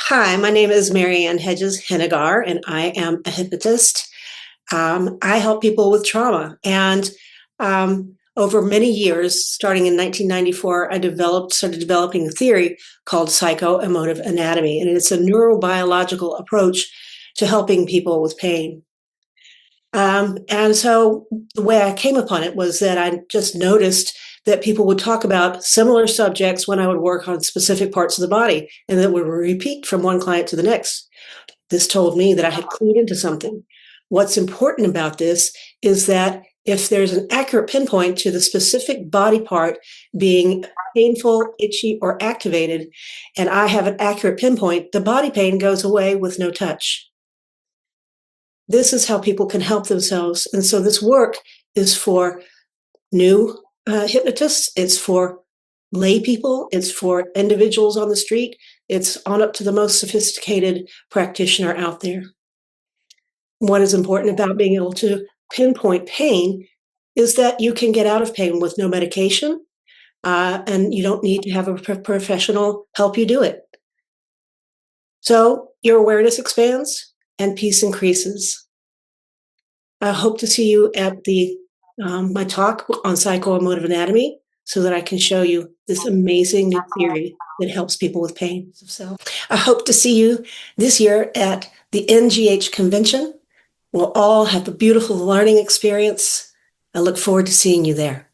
Hi, my name is Marianne Hennigar, and I am a hypnotist. I help people with trauma. And over many years, starting in 1994, started developing a theory called Psycho-Emotive anatomy. And it's a neurobiological approach to helping people with pain. And so the way I came upon it was that I just noticed that people would talk about similar subjects when I would work on specific parts of the body, and that would repeat from one client to the next. This told me that I had clued into something. What's important about this is that if there's an accurate pinpoint to the specific body part being painful, itchy, or activated, and I have an accurate pinpoint, the body pain goes away with no touch. This is how people can help themselves. And so this work is for new hypnotists, it's for lay people, it's for individuals on the street, it's on up to the most sophisticated practitioner out there. What is important about being able to pinpoint pain is that you can get out of pain with no medication, and you don't need to have a professional help you do it. So your awareness expands and peace increases. I hope to see you at my talk on psychoemotive anatomy so that I can show you this amazing new theory that helps people with pain. I hope to see you this year at the NGH convention. We'll all have a beautiful learning experience. I look forward to seeing you there.